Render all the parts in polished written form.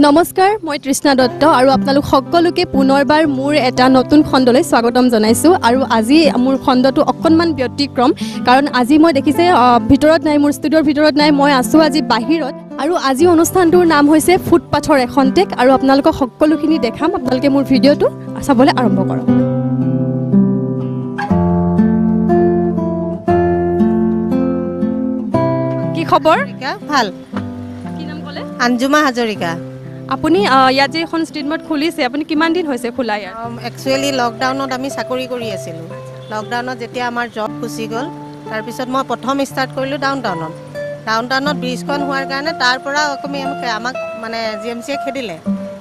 নমস্কাৰ মই তৃষ্ণা দত্ত আৰু আপোনালোক সকলোকে পুনৰবাৰ মোৰ এটা নতুন খণ্ডলৈ স্বাগতম জনাইছোঁ আৰু আজি মোৰ খণ্ডটো অকণমান ব্যতিক্ৰম কাৰণ আজি মই দেখিছে ভিতৰত নাই মোৰ ষ্টুডিঅ'ৰ ভিতৰত নাই মই আছোঁ আজি বাহিৰত আৰু আজি অনুষ্ঠানটোৰ নাম হৈছে ফুটপাথৰ এখন টেক আৰু আপোনালোকক সকলোখিনি দেখাম আপোনালোকে মোৰ ভিডিঅ'টো চাবলৈ আৰম্ভ কৰক কি খবৰ ভাল কি নাম ক'লে আঞ্জুমা হাজৰিকা আপুনি ইয়াত যে এখন ষ্ট্ৰীট মাৰ্ট খুলিছে আপুনি কিমান দিন হৈছে খোলা ইয়াত একচুৱেলি লকডাউনত আমি চাকৰি কৰি আছিলোঁ লকডাউনত যেতিয়া আমাৰ জব গুচি গ'ল তাৰপিছত মই প্ৰথম ষ্টাৰ্ট কৰিলোঁ ডাউনটাউনত ব্ৰিজখন হোৱাৰ কাৰণে তাৰ পৰা আমাক মানে GMCয়ে খেদিলে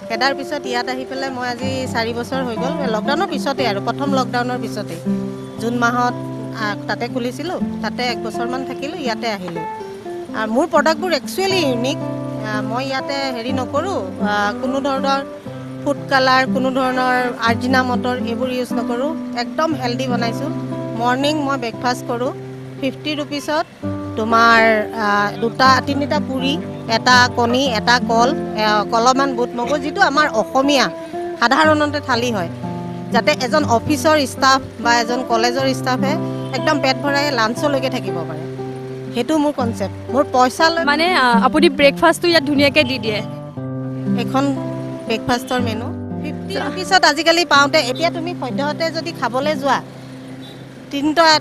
খেদাৰ পিছত ইয়াত আহি পেলাই মই আজি 4 বছৰ হৈ গ'ল লকডাউনৰ পিছতে আৰু প্ৰথম লকডাউনৰ পিছতে জুন মাহত তাতে খুলিছিলোঁ তাতে 1 বছৰমান থাকিলোঁ ইয়াতে আহিলোঁ আৰু মোৰ প্ৰডাক্টবোৰ একচুৱেলি ইউনিক মই ইয়াতে হেৰি নকৰোঁ কোনো ধৰণৰ ফুড কালাৰ কোনো ধৰণৰ আৰ্জিনা মটৰ এইবোৰ ইউজ নকৰোঁ একদম হেল্ডি বনাইছোঁ মৰ্ণিং মই ব্ৰেকফাষ্ট কৰোঁ 50 ৰুপিছত তোমাৰ 2-3টা পুৰি এটা কণী এটা কল কলমান বুট মগু যিটো আমাৰ অসমীয়া সাধাৰণতে থালি হয় যাতে এজন অফিচৰ ষ্টাফ বা এজন কলেজৰ ষ্টাফে একদম পেট ভৰাই লাঞ্চলৈকে থাকিব পাৰে হেতু মোৰ কনসেপ্ট মোৰ পইচা মানে আপুনি ব্ৰেকফাষ্টটো ইয়াত ধুনিয়াকৈ দি দিয়ে এখন ব্ৰেকফাষ্টৰ মেনু 50 ৰুপিছত আজিকালি পাওঁতে এতিয়া তুমি সদ্যহতে যদি খাবলৈ যোৱা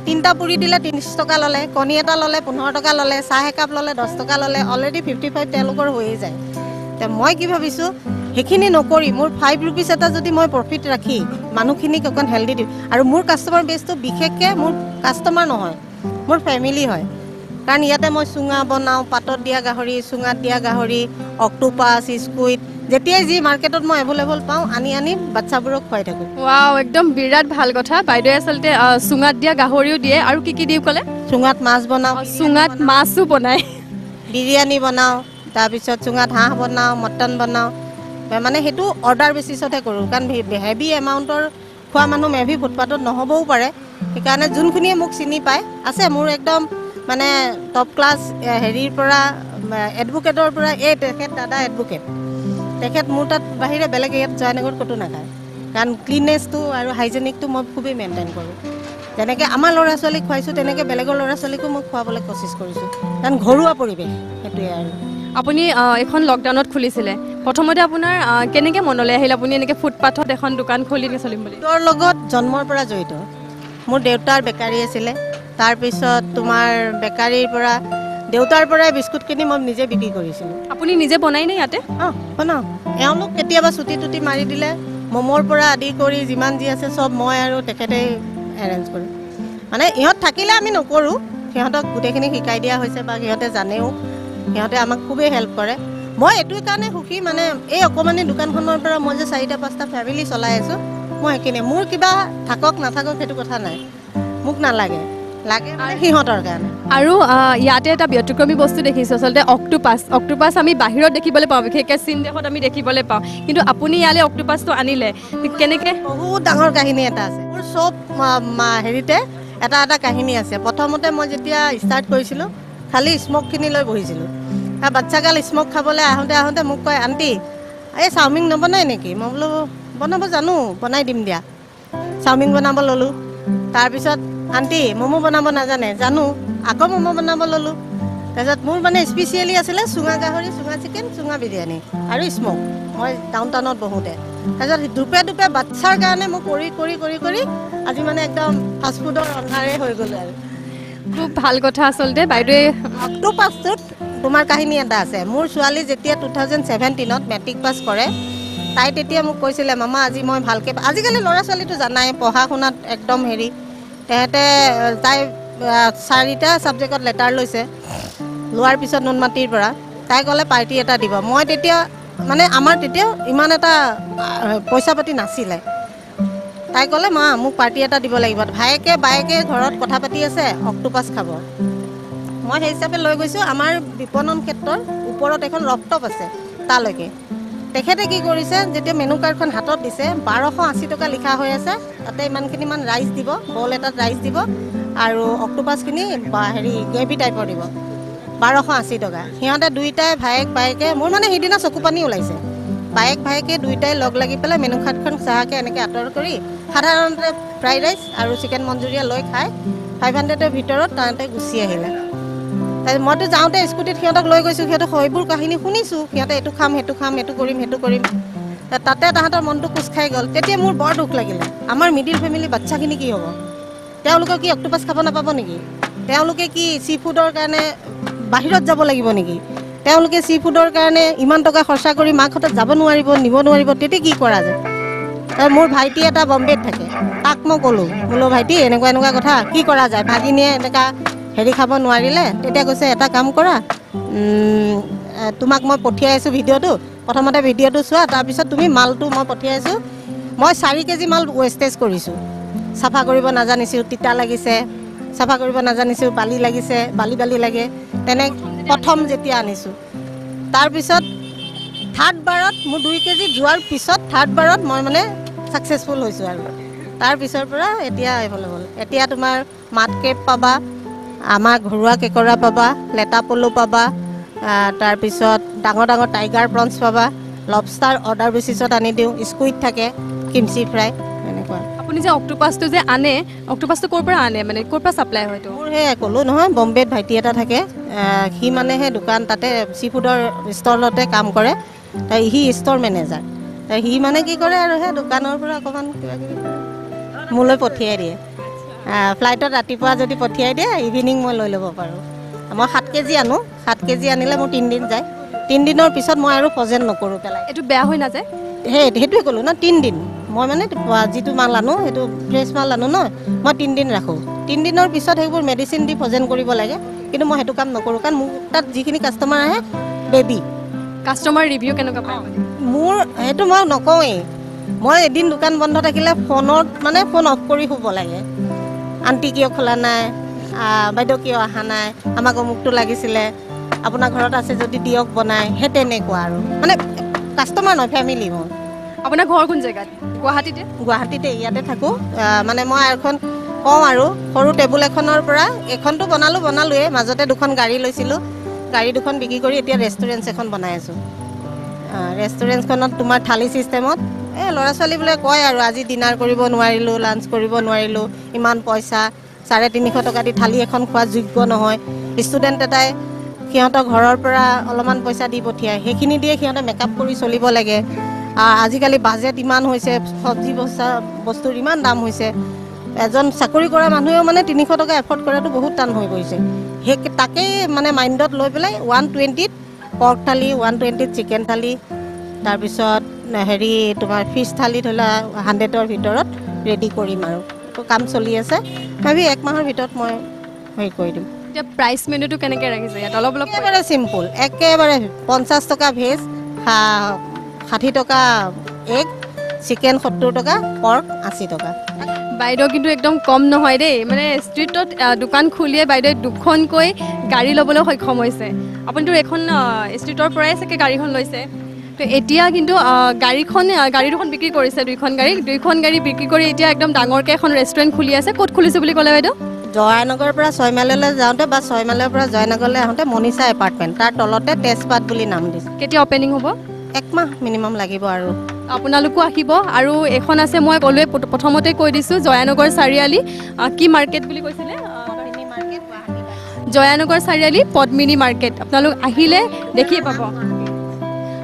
তিনটা পুৰি দিলে 30 টকা ল'লে কণী এটা ল'লে 15 টকা ল'লে চাহ একাপ ল'লে 10 টকা ল'লে অলৰেডি 55 তেওঁলোকৰ হৈয়ে যায় তে মই কি ভাবিছোঁ সেইখিনি নকৰি মোৰ 5 ৰুপিছ এটা যদি মই প্ৰফিট ৰাখি মানুহখিনিক অকণ হেল্ডি দিওঁ আৰু মোৰ কাষ্টমাৰ বেছটো বিশেষকৈ মোৰ কাষ্টমাৰ নহয় মোৰ ফেমিলি হয় কাৰণ ইয়াতে মই চুঙা বনাওঁ পাতত দিয়া গাহৰি চুঙাত দিয়া গাহৰি অক্টোপাছ স্কুইড যেতিয়াই যি মাৰ্কেটত মই এভেইলেবল পাওঁ আনি বাচ্চাবোৰক খুৱাই থাকোঁ ৱাও একদম বিৰাট ভাল কথা বাইদেৱে আচলতে চুঙাত দিয়া গাহৰিও দিয়ে আৰু কি দিওঁ ক'লে চুঙাত মাছ বনাওঁ চুঙাত মাছো বনায় বিৰিয়ানী বনাওঁ তাৰপিছত চুঙাত হাঁহ বনাওঁ মটন বনাওঁ মানে সেইটো অৰ্ডাৰ বেচিছতহে কৰোঁ কাৰণ হেভি এমাউণ্টৰ খোৱা মানুহ মেভি ফুটপাথত নহ'বও পাৰে সেইকাৰণে যোনখিনিয়ে মোক চিনি পায় আছে মোৰ একদম মানে টপ ক্লাছ হেৰিৰ পৰা এডভোকেটৰ পৰা এই তেখেত দাদা এডভোকেট তেখেত মোৰ তাত বাহিৰে বেলেগ ইয়াত জয়নগৰত ক'তো নাখায় কাৰণ ক্লিননেছটো আৰু হাইজেনিকটো মই খুবেই মেইনটেইন কৰোঁ যেনেকৈ আমাৰ ল'ৰা ছোৱালীক খুৱাইছোঁ তেনেকৈ বেলেগৰ ল'ৰা ছোৱালীকো মই খুৱাবলৈ কোচিছ কৰিছোঁ কাৰণ ঘৰুৱা পৰিৱেশ সেইটোৱে আৰু আপুনি এখন লকডাউনত খুলিছিলে প্ৰথমতে আপোনাৰ কেনেকৈ মনলৈ আহিল আপুনি এনেকৈ ফুটপাথত এখন দোকান খুলি চলিম বুলি তোৰ লগত জন্মৰ পৰা জড়িত মোৰ দেউতাৰ বেকাৰী আছিলে তাৰপিছত তোমাৰ বেকাৰীৰ পৰা দেউতাৰ পৰাই বিস্কুট কিনি মই নিজে বিক্ৰী কৰিছিলোঁ আপুনি নিজে বনাই নে ইয়াতে বনাওঁ এওঁলোক কেতিয়াবা চুটি টুটি মাৰি দিলে ম'মৰ পৰা আদি কৰি যিমান যি আছে চব মই আৰু তেখেতে এৰেঞ্জ কৰোঁ মানে ইহঁত থাকিলে আমি নকৰোঁ সিহঁতক গোটেইখিনি শিকাই দিয়া হৈছে বা সিহঁতে জানেও সিহঁতে আমাক খুবেই হেল্প কৰে মই এইটোৰ কাৰণে সুখী মানে এই অকণমানি দোকানখনৰ পৰা মই যে 4-5টা ফেমিলি চলাই আছোঁ মই সেইখিনি মোৰ কিবা থাকক নাথাকক সেইটো কথা নাই মোক নালাগে লাগে সিহঁতৰ কাৰণে আৰু ইয়াতে এটা ব্যতিক্ৰমী বস্তু দেখিছোঁ আচলতে অক্টোপাছ আমি বাহিৰত দেখিবলৈ পাওঁ বিশেষকৈ চীন দেশত আমি দেখিবলৈ পাওঁ কিন্তু আপুনি ইয়ালৈ অক্টোপাছটো আনিলে কেনেকৈ বহুত ডাঙৰ কাহিনী এটা আছে মোৰ চব হেৰিতে এটা কাহিনী আছে প্ৰথমতে মই যেতিয়া ষ্টাৰ্ট কৰিছিলোঁ খালি স্মকখিনি লৈ বহিছিলোঁ বাচ্চাগাল স্মক খাবলৈ আহোঁতে মোক কয় আণ্টি এই চাওমিন নবনাই নেকি মই বোলো বনাব জানো বনাই দিম দিয়া চাওমিন বনাব ল'লোঁ তাৰপিছত আণ্টি ম'ম' বনাব নাজানে জানো আকৌ ম'ম' বনাব ল'লোঁ তাৰপিছত মোৰ মানে স্পেচিয়েলি আছিলে চুঙা গাহৰি চুঙা চিকেন চুঙা বিৰিয়ানী আৰু স্মক মই ডাউনটাউনত বহোঁতে তাৰপিছত দুপে বাচ্চাৰ কাৰণে মই কৰি আজি মানে একদম ফাষ্টফুডৰ ৰন্ধাৰে হৈ গ'লো আৰু খুব ভাল কথা আচলতে বাইদেৱে অক্টোপাছটোত তোমাৰ কাহিনী এটা আছে মোৰ ছোৱালী যেতিয়া 2017ত মেট্ৰিক পাছ কৰে তাই তেতিয়া মোক কৈছিলে মামা আজি মই ভালকৈ আজিকালি ল'ৰা ছোৱালীটো জানাই পঢ়া শুনাত একদম হেৰি তেহেঁতে তাই 4টা ছাবজেক্টত লেটাৰ লৈছে লোৱাৰ পিছত নুনমাটিৰ পৰা তাই ক'লে পাৰ্টি এটা দিব মই তেতিয়া মানে আমাৰ তেতিয়াও ইমান এটা পইচা পাতি নাছিলে তাই ক'লে মা মোক পাৰ্টি এটা দিব লাগিব ভায়েকে বায়েকে ঘৰত কথা পাতি আছে অক্টোপাছ খাব মই সেই হিচাপে লৈ গৈছোঁ আমাৰ বিপণন ক্ষেত্ৰৰ ওপৰত এখন ৰফটপ আছে তালৈকে তেখেতে কি কৰিছে যেতিয়া মেনু কাৰ্ডখন হাতত দিছে 1280 টকা লিখা হৈ আছে তাতে ইমানখিনিমান ৰাইচ দিব বল এটাত ৰাইচ দিব আৰু অক্টোপাছখিনি হেৰি গ্ৰেভি টাইপৰ দিব 1280 টকা সিহঁতে দুইটাই ভায়েক বায়েকে মোৰ মানে সেইদিনা চকু পানী ওলাইছে বায়েক ভায়েকে দুইটাই লগ লাগি পেলাই মেনু কাৰ্ডখন চাহাকৈ এনেকৈ আঁতৰ কৰি সাধাৰণতে ফ্ৰাইড ৰাইচ আৰু চিকেন মঞ্চুৰিয়া লৈ খাই 500ৰ ভিতৰত তাহাঁতে গুচি আহিলে। তাৰপিছত মইতো যাওঁতে স্কুটিত সিহঁতক লৈ গৈছোঁ, সিহঁতক সেইবোৰ কাহিনী শুনিছোঁ, সিহঁতে এইটো খাম সেইটো খাম এইটো কৰিম সেইটো কৰিম, তাতে তাহাঁতৰ মনটো কোচ খাই গ'ল। তেতিয়া মোৰ বৰ দুখ লাগিলে, আমাৰ মিডিল ফেমিলি বাচ্চাখিনি কি হ'ব? তেওঁলোকে কি অক্টোপাছ খাব নাপাব নেকি? তেওঁলোকে কি চি ফুডৰ কাৰণে বাহিৰত যাব লাগিব নেকি? তেওঁলোকে চি ফুডৰ কাৰণে ইমান টকা খৰচা কৰি মাকহঁতত যাব নোৱাৰিব, নিব নোৱাৰিব, তেতিয়া কি কৰা যায়? মোৰ ভাইটি এটা বম্বেত থাকে, তাক মই ক'লোঁ বোলো ভাইটি এনেকুৱা এনেকুৱা কথা কি কৰা যায়, ভাগিনীয়ে এনেকুৱা হেৰি খাব নোৱাৰিলে। তেতিয়া কৈছে এটা কাম কৰা, তোমাক মই পঠিয়াই আছোঁ ভিডিঅ'টো, প্ৰথমতে ভিডিঅ'টো চোৱা, তাৰপিছত তুমি মালটো মই পঠিয়াই আছোঁ, মই 4 কেজি মাল ৱেষ্টেজ কৰিছোঁ, চাফা কৰিব নাজানিছোঁ, তিতা লাগিছে, চাফা কৰিব নাজানিছোঁ, বালি লাগিছে, বালি লাগে, তেনে প্ৰথম যেতিয়া আনিছোঁ। তাৰপিছত থাৰ্ড বাৰত মোৰ 2 কেজি যোৱাৰ পিছত থাৰ্ড বাৰত মই মানে ছাকচেছফুল হৈছোঁ আৰু তাৰপিছৰ পৰা এতিয়া এভেইলেবল। এতিয়া তোমাৰ মাড কেপ পাবা, আমাৰ ঘৰুৱা কেকৰা পাবা, লেটা পলু পাবা, তাৰপিছত ডাঙৰ ডাঙৰ টাইগাৰ প্ৰনছ পাবা, লবষ্টাৰ অৰ্ডাৰ বেচিছত আনি দিওঁ, স্কুইড থাকে, কিমচি ফ্ৰাই, এনেকুৱা। আপুনি যে অক্টোপাছটো যে আনে, অক্টোপাছটো ক'ৰ পৰা আনে, মানে ক'ৰ পৰা ছাপ্লাই হয়তো? মোৰ সেই ক'লোঁ নহয়, বম্বেত ভাইটি এটা থাকে, সি মানে সেই দোকান তাতে চি ফুডৰ ষ্টলতে কাম কৰে, সি ষ্ট'ৰ মেনেজাৰ। সি মানে কি কৰে আৰু সেই দোকানৰ পৰা অকণমান কিবা কিবি মোলৈ পঠিয়াই দিয়ে। ফ্লাইটত ৰাতিপুৱা যদি পঠিয়াই দিয়ে, ইভিনিং মই লৈ ল'ব পাৰোঁ। মই 7 কেজি আনো, 7 কেজি আনিলে মোৰ 3 দিন যায়। 3 দিনৰ পিছত মই আৰু ফ্ৰজেন নকৰোঁ, পেলাই। এইটো বেয়া হৈ নাযায়? সেইটোৱে ক'লোঁ ন, 3 দিন। মই মানে যিটো মাল আনো সেইটো ফ্ৰেছ মাল আনো ন, মই 3 দিন ৰাখোঁ। 3 দিনৰ পিছত সেইবোৰ মেডিচিন দি ফ্ৰজেন কৰিব লাগে, কিন্তু মই সেইটো কাম নকৰোঁ, কাৰণ মোৰ তাত যিখিনি কাষ্টমাৰ আহে বেবী। কাষ্টমাৰ ৰিভিউ কেনেকুৱা পায়? মোৰ সেইটো মই নকওঁৱেই। মই এদিন দোকান বন্ধ থাকিলে ফোনত মানে ফোন অফ কৰি শুব লাগে, আণ্টি কিয় খোলা নাই, বাইদেউ কিয় অহা নাই, আমাক অমুকটো লাগিছিলে, আপোনাৰ ঘৰত আছে যদি দিয়ক বনাই, সেই তেনেকুৱা আৰু মানে কাষ্টমাৰ নহয়, ফেমিলি মোৰ। আপোনাৰ ঘৰ কোন জেগাত? গুৱাহাটীতে? গুৱাহাটীতে, ইয়াতে থাকোঁ। মানে মই এখন কওঁ আৰু সৰু টেবুল এখনৰ পৰা এখনটো বনালোৱেই, মাজতে 2খন গাড়ী লৈছিলোঁ, গাড়ী 2খন বিক্ৰী কৰি এতিয়া ৰেষ্টুৰেণ্ট এখন বনাই আছোঁ। ৰেষ্টুৰেণ্টখনত তোমাৰ থালি ছিষ্টেমত ল'ৰা ছোৱালীবোৰে কয় আৰু আজি ডিনাৰ কৰিব নোৱাৰিলোঁ, লাঞ্চ কৰিব নোৱাৰিলোঁ, ইমান পইচা, 350 টকা দি থালি এখন খোৱা যোগ্য নহয়। ষ্টুডেণ্ট এটাই সিহঁতৰ ঘৰৰ পৰা অলপমান পইচা দি পঠিয়ায়, সেইখিনি দিয়ে সিহঁতে মেকআপ কৰি চলিব লাগে। আজিকালি বাজেট ইমান হৈছে, চব্জি বস্তুৰ ইমান দাম হৈছে, এজন চাকৰি কৰা মানুহেও মানে 300 টকা এফৰ্ড কৰাটো বহুত টান হৈ পৰিছে। তাকেই মানে মাইণ্ডত লৈ পেলাই 120ত পৰ্ক থালি, 120ত চিকেন থালি, তাৰপিছত হেৰি তোমাৰ ফিছ থালি ধৰি লোৱা 100ৰ ভিতৰত ৰেডি কৰিম আৰু কাম চলি আছে। ভাবি 1 মাহৰ ভিতৰত মই হেৰি কৰি দিম। এতিয়া প্ৰাইচ মেনুটো কেনেকৈ ৰাখিছে ইয়াত? অলপ একেবাৰে চিম্পুল, একেবাৰে 50 টকা ভেজ, 60 টকা এগ, চিকেন 70 টকা, পৰ্ক 80 টকা। বাইদেউ কিন্তু একদম কম নহয় দেই, মানে ষ্ট্ৰীটত দোকান খুলিয়ে বাইদেৱে 2খনকৈ গাড়ী ল'বলৈ সক্ষম হৈছে। আপুনিতো এখন ষ্ট্ৰীটৰ পৰাই চাগে গাড়ীখন লৈছে, তো এতিয়া কিন্তু গাড়ী 2খন বিক্ৰী কৰিছে, 2খন গাড়ী বিক্ৰী কৰি এতিয়া একদম ডাঙৰকৈ এখন ৰেষ্টুৰেণ্ট খুলি আছে। ক'ত খুলিছে বুলি ক'লে বাইদেউ? জয়ানগৰৰ পৰা 6 মাইললৈ যাওঁতে বা 6 মাইলৰ পৰা জয়ানগৰলৈ আহোঁতে মনিষা এপাৰ্টমেণ্ট, তাৰ তলতে তেজপাত বুলি নাম দিছে। কেতিয়া অপেনিং হ'ব? 1 মাহ মিনিমাম লাগিব আৰু আপোনালোকো আহিব। আৰু এখন আছে, মই ক'লোৱে প্ৰথমতে কৈ দিছোঁ, জয়ানগৰ চাৰিআলি, কি মাৰ্কেট বুলি কৈছিলে? জয়ানগৰ চাৰিআলি পদ্মিনী মাৰ্কেট। আপোনালোক আহিলে দেখি পাব।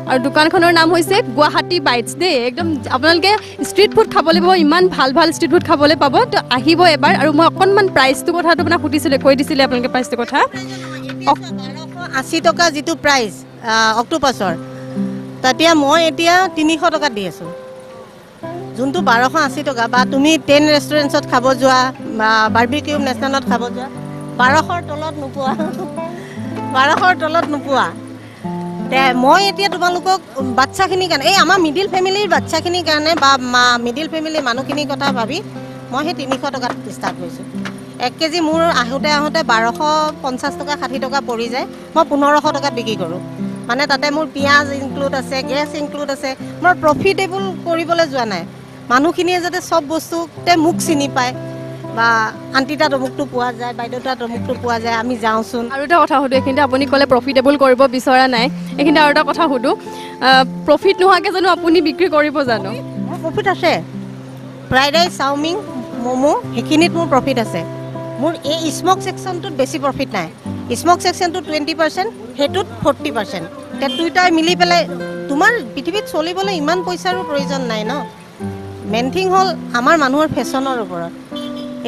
আৰু দোকানখনৰ নাম হৈছে গুৱাহাটী বাইটছ দেই। একদম আপোনালোকে ষ্ট্ৰীট ফুড খাবলৈ পাব, ইমান ভাল ভাল ষ্ট্ৰীট ফুড খাবলৈ পাব, তো আহিব এবাৰ। আৰু মই অকণমান প্ৰাইচটো কথাটো আপোনাক সুধিছিলে, কৈ দিছিলে আপোনালোকে প্ৰাইচটোৰ কথা। 80 টকা যিটো প্ৰাইচ অক্টোপাছৰ, তেতিয়া মই এতিয়া 300 টকাত দি আছোঁ। যোনটো 1280 টকা, বা তুমি 10 ৰেষ্টুৰেণ্টছত খাব যোৱা বা বাৰ্বিকিউ নেশ্যনেলত খাব যোৱা, 1200ৰ তলত নোপোৱা, 1200ৰ তলত নোপোৱা। মই এতিয়া তোমালোকক বাচ্চাখিনিৰ কাৰণে, এই আমাৰ মিডিল ফেমিলিৰ বাচ্চাখিনিৰ কাৰণে বা মিডিল ফেমিলিৰ মানুহখিনিৰ কথা ভাবি মই সেই 300 টকাত ষ্টাৰ্ট কৰিছোঁ। 1 কেজি মোৰ আহোঁতে 1250 টকা 60 টকা পৰি যায়, মই 1500 টকাত বিক্ৰী কৰোঁ। মানে তাতে মোৰ পিঁয়াজ ইনক্লুড আছে, গেছ ইনক্লুড আছে। মই প্ৰফিটেবল কৰিবলৈ যোৱা নাই, মানুহখিনিয়ে যাতে চব বস্তুতে মোক চিনি পায়, বা আণ্টি তাত অমুকটো পোৱা যায়, বাইদেউ তাত অমুকটো পোৱা যায়, আমি যাওঁচোন। আৰু এটা কথা সুধো, এইখিনিতে আপুনি ক'লে প্ৰফিটেবল কৰিব বিচৰা নাই, এইখিনি আৰু এটা কথা সুধোঁ প্ৰফিট নোহোৱাকৈ জানো আপুনি বিক্ৰী কৰিব জানো মোৰ প্ৰফিট আছে ফ্ৰাইড ৰাইচ চাওমিন ম'ম' সেইখিনিত মোৰ প্ৰফিট আছে মোৰ এই স্মক ছেকশ্যনটোত বেছি প্ৰফিট নাই স্মক ছেকশ্যনটোত 20% সেইটোত 40% এতিয়া দুয়োটাই মিলি পেলাই তোমাৰ পৃথিৱীত চলিবলৈ ইমান পইচাৰো প্ৰয়োজন নাই ন মেইন থিং হ'ল আমাৰ মানুহৰ ফেশ্বনৰ ওপৰত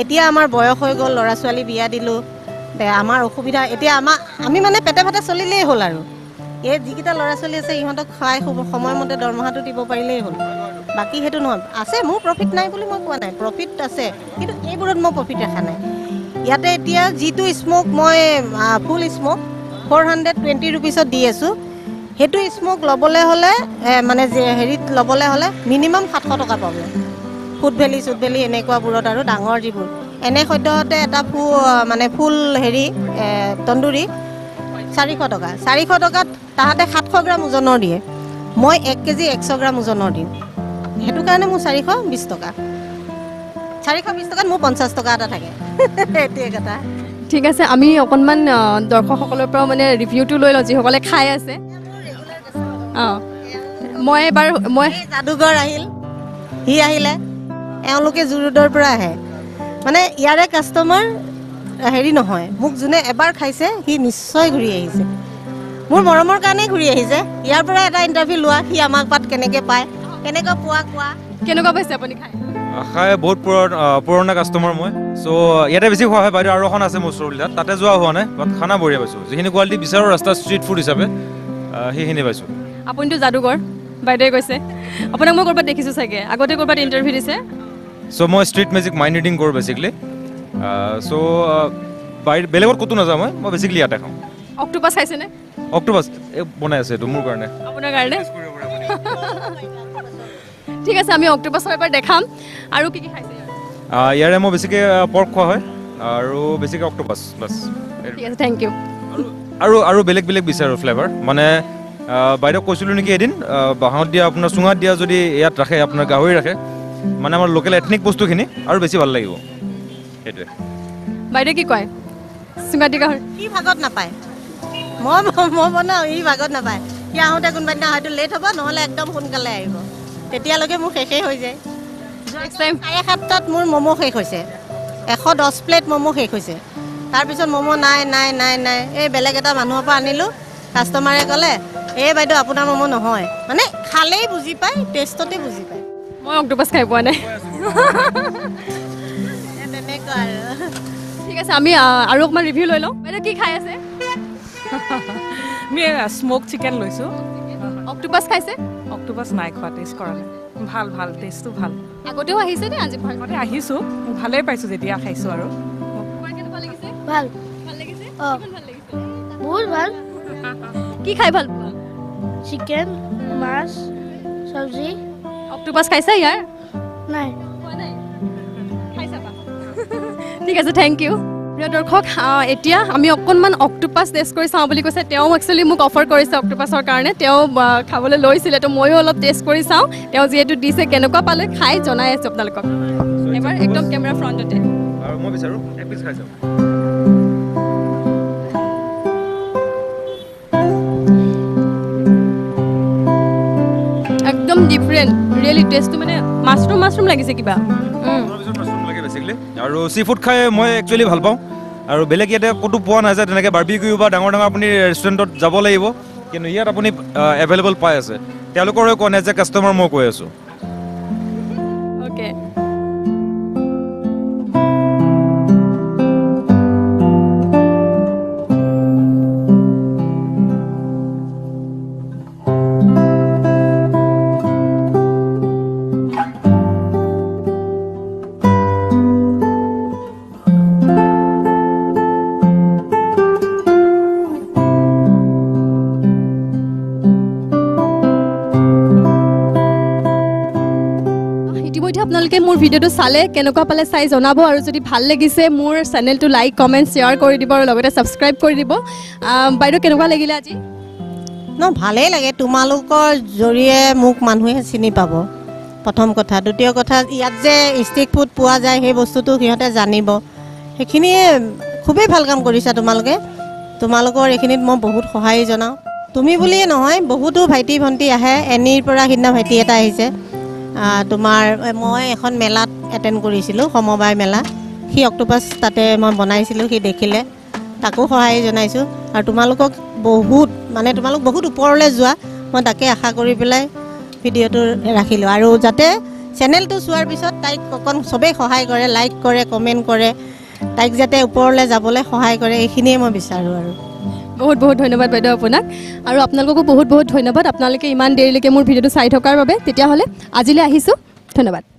এতিয়া আমাৰ বয়স হৈ গ'ল ল'ৰা ছোৱালী বিয়া দিলোঁ আমাৰ অসুবিধা এতিয়া আমি মানে পেটে ভাতে চলিলেই হ'ল আৰু এই যিকেইটা ল'ৰা ছোৱালী আছে ইহঁতক খুৱাই সময়মতে দৰমহাটো দিব পাৰিলেই হ'ল বাকী সেইটো নহয় আছে মোৰ প্ৰফিট নাই বুলি মই কোৱা নাই প্ৰফিট আছে কিন্তু এইবোৰত মই প্ৰফিট ৰখা নাই ইয়াতে এতিয়া যিটো স্মক মই ফুল স্মক 420 ৰুপিছত দি আছোঁ সেইটো স্মক ল'বলৈ হ'লে মানে হেৰিত ল'বলৈ হ'লে মিনিমাম 700 টকা পাব ফুড ভেলি এনেকুৱাবোৰত আৰু ডাঙৰ যিবোৰ এনে সদ্যহতে এটা মানে ফুল হেৰি তন্দুৰী 400 টকা 400 টকাত তাহাঁতে 700 গ্ৰাম ওজনৰ দিয়ে মই 1 কেজি 100 গ্ৰাম ওজনৰ দিওঁ সেইটো কাৰণে মোৰ 420 টকা 420 টকাত মোৰ 50 টকা এটা থাকে এইটোৱে কথা ঠিক আছে আমি অকণমান দৰ্শকসকলৰ পৰা মানে ৰিভিউটো লৈ লওঁ যিসকলে খাই আছে অঁ মই এবাৰ যাদুঘৰ সি আহিলে এওঁলোকে জুৰুডৰ পৰা আহে মানে ইয়াৰে কাষ্টমাৰ হেৰি নহয় মোক যোনে এবাৰ খাইছে সি নিশ্চয় ঘূৰি আহিছে মোৰ মৰমৰ কাৰণেই ঘূৰি আহিছে ইয়াৰ পৰা এটা ইণ্টাৰভিউ লোৱা সি আমাক পাত কেনেকৈ পায় কেনেকৈ কোৱা কেনেকুৱা পাইছে আপুনি খাই বহুত পুৰণা কাষ্টমাৰ মই চ' ইয়াতে বেছি খোৱা হয় বাইদেউ আৰু এখন আছে মোৰ ওচৰবিলাক তাতে যোৱা হোৱা নাই বাট খানা বঢ়িয়া পাইছোঁ যিখিনি কোৱালিটি বিচাৰোঁ ৰাস্তাত ষ্ট্ৰীট ফুড হিচাপে সেইখিনি পাইছোঁ আপুনিতো যাদুঘৰ বাইদেৱে কৈছে আপোনাক মই ক'ৰবাত দেখিছোঁ চাগে আগতে ক'ৰবাত ইণ্টাৰভিউ দিছে চ' মই ষ্ট্ৰীট মেজিক মাইণ্ড ৰিডিং কৰোঁ বেচিকলি চ' বেলেগত ক'তো নাযাওঁ মই বেচিকলি ইয়াতে খাওঁ অক্টোপাছ খাইছেনে অক্টোপাছ বনাই আছে এইটো মোৰ কাৰণে আপোনাৰ কাৰণে ঠিক আছে আমি অক্টোপাছৰ এবাৰ দেখাম আৰু কি খাইছে ইয়াৰে মই বেছিকৈ পৰ্ক খোৱা হয় আৰু বেছিকৈ অক্টোপাছ বাছ ঠিক আছে থেংক ইউ আৰু বেলেগ বিচাৰোঁ ফ্লেভাৰ মানে বাইদেউ কৈছিলোঁ নেকি এদিন বাঁহত দিয়া আপোনাৰ চুঙাত দিয়া যদি ইয়াত ৰাখে আপোনাৰ গাহৰি ৰাখে মানে আমাৰ লোকেল এথনিক বস্তুখিনি আৰু বেছি ভাল লাগিব সেইটোৱে বাইদেউ কি কয় চুঙাত দিয়া গাহৰি সি ভাগত নাপায় মই বনাওঁ সি ভাগত নাপায় সি আহোঁতে কোনোবা দিনা হয়তো লেট হ'ব নহ'লে একদম সোনকালে আহিব তেতিয়ালৈকে মোৰ শেষেই হৈ যায় 7:30 মোৰ ম'ম' শেষ হৈছে 110 প্লেট ম'ম' শেষ হৈছে তাৰপিছত ম'ম' নাই এই বেলেগ এটা মানুহৰ পৰা আনিলোঁ কাষ্টমাৰে ক'লে এই বাইদেউ আপোনাৰ ম'ম' নহয় মানে খালেই বুজি পায় টেষ্টতে বুজি পায় মই অক্টোপাছ খাই পোৱা নাই তেনেকুৱা আৰু ঠিক আছে আমি আৰু অকণমান ৰিভিউ লৈ লওঁ বাইদেউ কি খাই আছে আমি স্মক চিকেন লৈছোঁ অক্টোপাছ খাইছে অক্টোপাছ নাই খোৱা টেষ্ট কৰা নাই ভাল টেষ্টটো ভাল আগতেও আহিছে নে আজি আগতে আহিছোঁ ভালেই পাইছোঁ যেতিয়া খাইছোঁ আৰু ভাল লাগিছে বহুত ভাল কি খাই ভাল পোৱা চিকেন মাছ চব্জি অক্টোপাছ খাইছা ইয়াৰ নাই ঠিক আছে থেংক ইউ প্ৰিয় দৰ্শক এতিয়া আমি অকণমান অক্টোপাছ টেষ্ট কৰি চাওঁ বুলি কৈছে তেওঁ একচুৱেলি মোক অফাৰ কৰিছে অক্টোপাছৰ কাৰণে তেওঁ খাবলৈ লৈছিলে তো ময়ো অলপ টেষ্ট কৰি চাওঁ তেওঁ যিহেতু দিছে কেনেকুৱা পালে খাই জনাই আছোঁ আপোনালোকক এবাৰ একদম কেমেৰা ফ্ৰণ্টতে আৰু মই বিচাৰোঁ এক পিচ খাই যাওঁ একদম ডিফাৰেণ্ট ৰিয়েলি টেষ্টটো মানে মাছৰুম লাগিছে কিবা আৰু চি ফুড খাই মই একচুৱেলি ভাল পাওঁ আৰু বেলেগ ইয়াতে ক'তো পোৱা নাযায় তেনেকৈ বাৰ্বিকিউ বা ডাঙৰ আপুনি ৰেষ্টুৰেণ্টত যাব লাগিব কিন্তু ইয়াত আপুনি এভেইলেবল পাই আছে তেওঁলোকৰ কোৱা নাই যে কাষ্টমাৰ মই কৈ আছোঁ অ'কে আপোনালোকে মোৰ ভিডিঅ'টো চালে কেনেকুৱা পালে চাই জনাব আৰু যদি ভাল লাগিছে মোৰ চেনেলটো লাইক কমেণ্ট শ্বেয়াৰ কৰি দিব আৰু লগতে ছাবস্ক্ৰাইব কৰি দিব বাইদেউ কেনেকুৱা লাগিলে আজি ভালেই লাগে তোমালোকৰ জৰিয়ে মোক মানুহে চিনি পাব প্ৰথম কথা দ্বিতীয় কথা ইয়াত যে ষ্ট্ৰীট ফুড পোৱা যায় সেই বস্তুটো সিহঁতে জানিব সেইখিনিয়ে খুবেই ভাল কাম কৰিছা তোমালোকৰ এইখিনিত মই বহুত সহায় জনাওঁ তুমি বুলিয়ে নহয় বহুতো ভাইটি ভণ্টি আহে এনিৰ পৰা সিদিনা ভাইটি এটা আহিছে তোমাৰ মই এখন মেলাত এটেণ্ড কৰিছিলোঁ সমবায় মেলা সি অক্টোপাছ তাতে মই বনাইছিলোঁ সি দেখিলে তাকো সহায় জনাইছোঁ আৰু তোমালোকক তোমালোক বহুত ওপৰলৈ যোৱা মই তাকে আশা কৰি পেলাই ভিডিঅ'টো ৰাখিলোঁ আৰু যাতে চেনেলটো চোৱাৰ পিছত তাইক অকণ চবেই সহায় কৰে লাইক কৰে কমেণ্ট কৰে তাইক যাতে ওপৰলৈ যাবলৈ সহায় কৰে এইখিনিয়ে মই বিচাৰোঁ আৰু বহুত বহুত ধন্যবাদ বাইদেউ আপোনাক আৰু আপোনালোককো বহুত বহুত ধন্যবাদ আপোনালোকে ইমান দেৰিলৈকে মোৰ ভিডিঅ'টো চাই থকাৰ বাবে তেতিয়াহ'লে আজিলৈ আহিছোঁ ধন্যবাদ